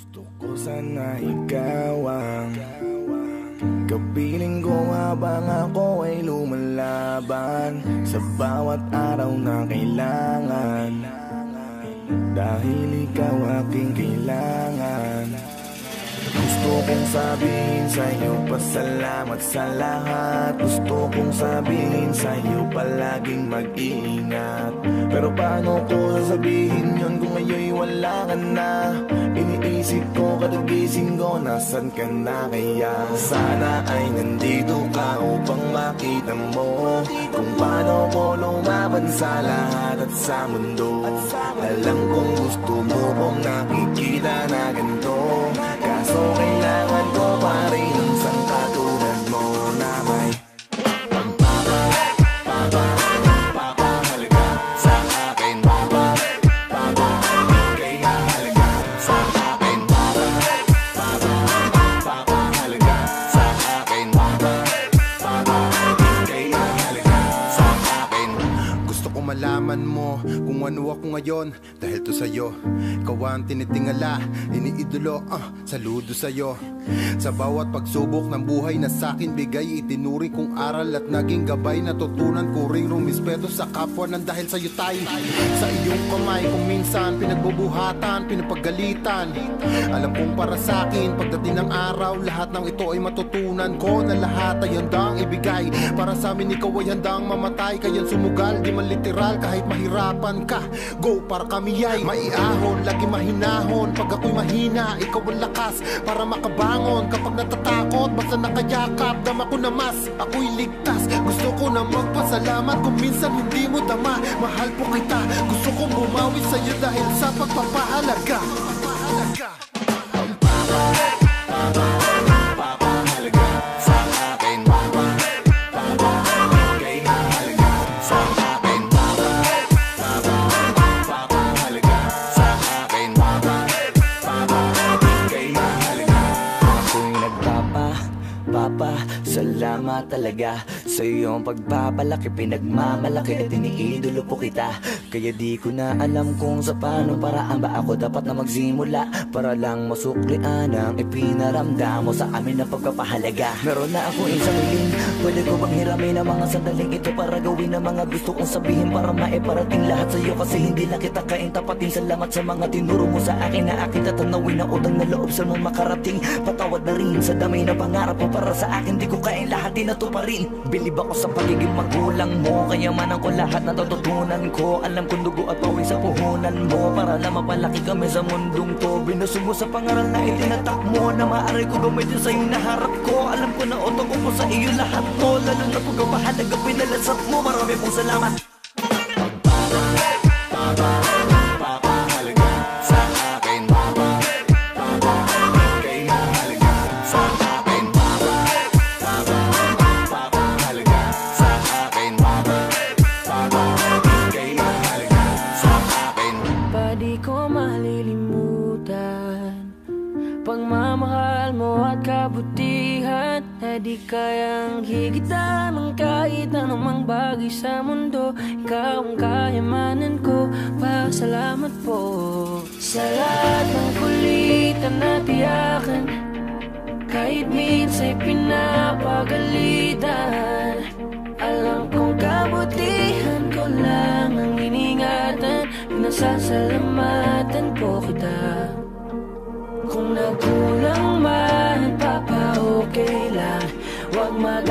Gusto ko sana ikaw ang kapiling ko habang ako ay lumalaban sa bawat araw na kailangan, dahil ikaw aking kailangan. Gusto kong sabihin sa'yo pasalamat sa lahat. Gusto kong sabihin sa'yo palaging mag-iingat. Pero paano ko sasabihin yun kung ngayon'y wala ka na? Iniisip ko kada gising ko, nasan ka na kaya? Sana ay nandito ka upang makita mo kung paano ko lumaban sa lahat at sa mundo. Alam kong gusto mo kung nakikita na ganito, kaso kailangan ko pa rin ang isang katulad mo na may papahalaga sa akin. Kaya halaga sa akin. Papahalaga sa akin. Kaya halaga sa akin. Gusto ko malaman mo kung ano ako ngayon, dahil to sa'yo. Ikaw ang tinitingala, iniidolo, saludo sa'yo. Sa bawat pagsubok ng buhay na sa'kin bigay, itinuring kong aral at naging gabay. Natutunan ko ring rumispeto sa kapwa nang dahil sa'yo tay. Sa iyong kamay kung minsan pinagbubuhatan, pinapagalitan. Alam kong para sa'kin pagdating ng araw, lahat ng ito ay matutunan ko na lahat ay handang ibigay. Para sa amin ikaw ay handang mamatay, kaya't sumugal, di man literal kahit mahirapan ka. Go para kami ay maiahon, lagi mahinahon. Pag ako'y mahina, ikaw ang lakas para makabangon. Kapag natatakot, basta nakayakap, dama ko na mas, ako'y ligtas. Gusto ko na magpasalamat kung minsan hindi mo dama. Mahal po kita, gusto kong bumawi sa'yo dahil sa pagpapahalaga. Papahalaga sa akin. Kaya halaga sa akin. Papahalaga sa akin. Kaya halaga. Ako'y salamat talaga sa iyong pagpapalaki, pinagmamalaki at iniidolo po kita. Kaya di ko na alam kung sa paano paraan ba ako dapat na magsimula para lang masuklian ang ipinaramdam mo sa amin na pagpapahalaga. Meron na ako isang hiling, pwede ko bang hiramin ang mga sandaling ito para gawin ang mga gusto kong sabihin, para maiparating lahat sa iyo kasi hindi na kita kain tapatin. Salamat sa mga tinuro mo sa akin na akin tatanawin na utang na loob sa mga makarating. Patawad na rin sa dami na pangarap mo para sa akin, di ko kain lahat din na to pa rin. Bilib ako sa pagiging magulang mo, kayamanan ko lahat na natutunan ko. Alam kong dugo at pawis sa puhunan mo para lang mapalaki kami sa mundong to. Binusog mo sa pangaral na itinatak mo na maaari ko gamitin sa iyong naharap ko. Alam ko na utok ko sa iyo lahat to, lalo na pagpapahalaga pinalasap mo. Marami pong salamat. Papahalaga sa akin. Kaya halaga sa akin. Papahalaga sa akin. Kaya halaga sa akin. Pa di ko malilimutan pagmamahal mo at kabutihan na di kayang higitan ng kahit anumang bagay sa mundo. Ikaw ang kayamanan ko, pasalamat po sa lahat ng kulitan na tiyakan, kahit minsan'y pinapagalitan. Alam kong kabutihan ko lang ang iningatan, pinasasalamatan po kita. Kung nagkulang man, papa okay lang, huwag mag